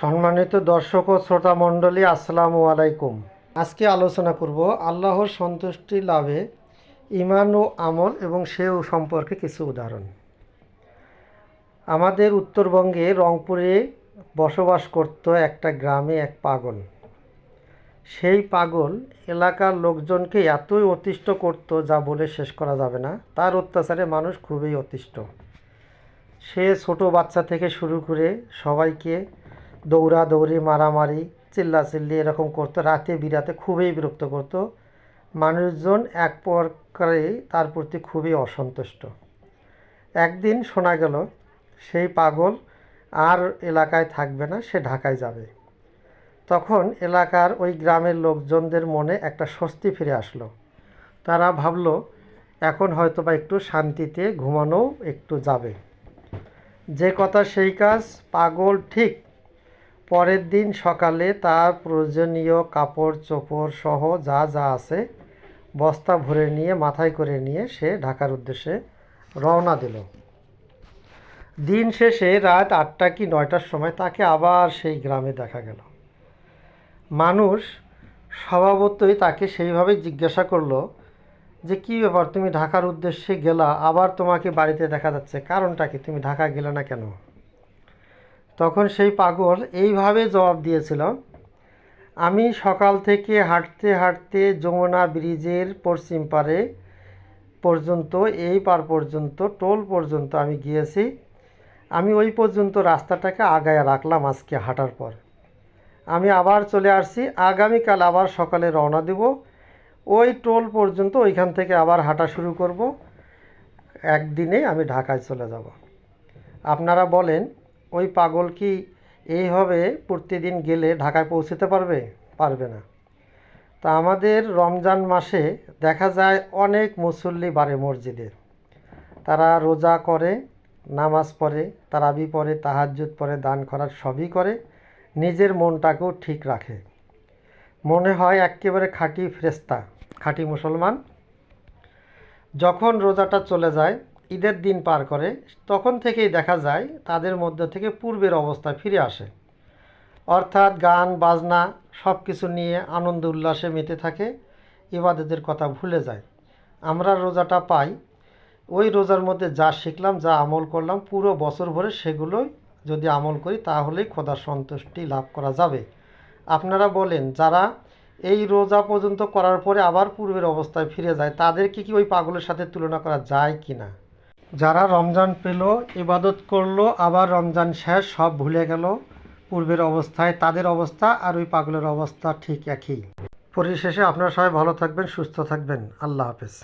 সম্মানিত দর্শক ও শ্রোতা মণ্ডলী, আসসালামু আলাইকুম। আজকে আলোচনা করব আল্লাহর সন্তুষ্টি লাভে ঈমান ও আমল এবং সেও সম্পর্কে কিছু উদাহরণ। আমাদের উত্তরবঙ্গে রংপুরে বসবাস করত একটা গ্রামে এক পাগল। সেই পাগল এলাকার লোকজনকে এতই অতিষ্ঠ করত যা বলে শেষ করা যাবে না। তার অত্যাচারে মানুষ খুবই অতিষ্ঠ। সে ছোট বাচ্চা থেকে শুরু করে সবাইকে দৌড়াদৌড়ি, মারামারি, চিল্লাচিল্লি এরকম করতো। রাতে বিরাতে খুবই বিরক্ত করতো। মানুষজন এক প্রকারে তার প্রতি খুবই অসন্তুষ্ট। একদিন শোনা গেল সেই পাগল আর এলাকায় থাকবে না, সে ঢাকায় যাবে। তখন এলাকার ওই গ্রামের লোকজনদের মনে একটা স্বস্তি ফিরে আসলো। তারা ভাবলো এখন হয়তো বা একটু শান্তিতে ঘুমানো একটু যাবে। যে কথা সেই কাজ। পাগল ঠিক পরের দিন সকালে তার প্রয়োজনীয় কাপড় চোপড় সহ যা যা আছে বস্তা ভরে নিয়ে মাথায় করে নিয়ে সে ঢাকার উদ্দেশ্যে রওনা দিল। দিন শেষে রাত 8টা কি 9টার সময় তাকে আবার সেই গ্রামে দেখা গেল। মানুষ স্বভাবতই তাকে সেইভাবে জিজ্ঞাসা করলো যে কী ব্যাপার, তুমি ঢাকার উদ্দেশ্যে গেলা, আবার তোমাকে বাড়িতে দেখা যাচ্ছে, কারণটা কি, তুমি ঢাকা গেলে না কেন? তখন সেই পাগল এইভাবে জবাব দিয়েছিল, আমি সকাল থেকে হাঁটতে হাঁটতে যমুনা ব্রিজের পশ্চিম পারে পর্যন্ত, এই পার পর্যন্ত, টোল পর্যন্ত আমি গিয়েছি। আমি ওই পর্যন্ত রাস্তাটাকে আগায় রাখলাম আজকে হাঁটার পর। আমি আবার চলে আসছি, আগামীকাল আবার সকালে রওনা দেব। ওই টোল পর্যন্ত, ওইখান থেকে আবার হাঁটা শুরু করব। একদিনে আমি ঢাকায় চলে যাব। আপনারা বলেন ওই পাগল কি এইভাবে প্রতিদিন গেলে ঢাকায় পৌঁছতে পারবে? পারবে না। তা আমাদের রমজান মাসে দেখা যায় অনেক মুসল্লি বাড়ে মসজিদে। তারা রোজা করে, নামাজ পড়ে, তারাবি পড়ে, তাহাজ্জুদ পড়ে, দান খয়রাত সবই করে, নিজের মনটাকেও ঠিক রাখে। মনে হয় একেবারে খাঁটি ফেরেশতা, খাঁটি মুসলমান। যখন রোজাটা চলে যায়, ঈদের দিন পার করে, তখন থেকেই দেখা যায় তাদের মধ্য থেকে পূর্বের অবস্থায় ফিরে আসে। অর্থাৎ গান বাজনা সব কিছু নিয়ে আনন্দ উল্লাসে মেতে থাকে, ইবাদতের কথা ভুলে যায়। আমরা রোজাটা পাই, ওই রোজার মধ্যে যা শিখলাম, যা আমল করলাম পুরো বছর ভরে, সেগুলোই যদি আমল করি তাহলেই খোদার সন্তুষ্টি লাভ করা যাবে। আপনারা বলেন যারা এই রোজা পর্যন্ত করার পরে আবার পূর্বের অবস্থায় ফিরে যায়, তাদেরকে কি ওই পাগলের সাথে তুলনা করা যায় কি না? যারা রমজান পেল, ইবাদত করলো, আবার রমজান শেষ, সব ভুলে গেল পূর্বের অবস্থায়, তাদের অবস্থা আর ওই পাগলের অবস্থা ঠিক একই। পরিশেষে আপনারা সবাই ভালো থাকবেন, সুস্থ থাকবেন। আল্লাহ হাফেজ।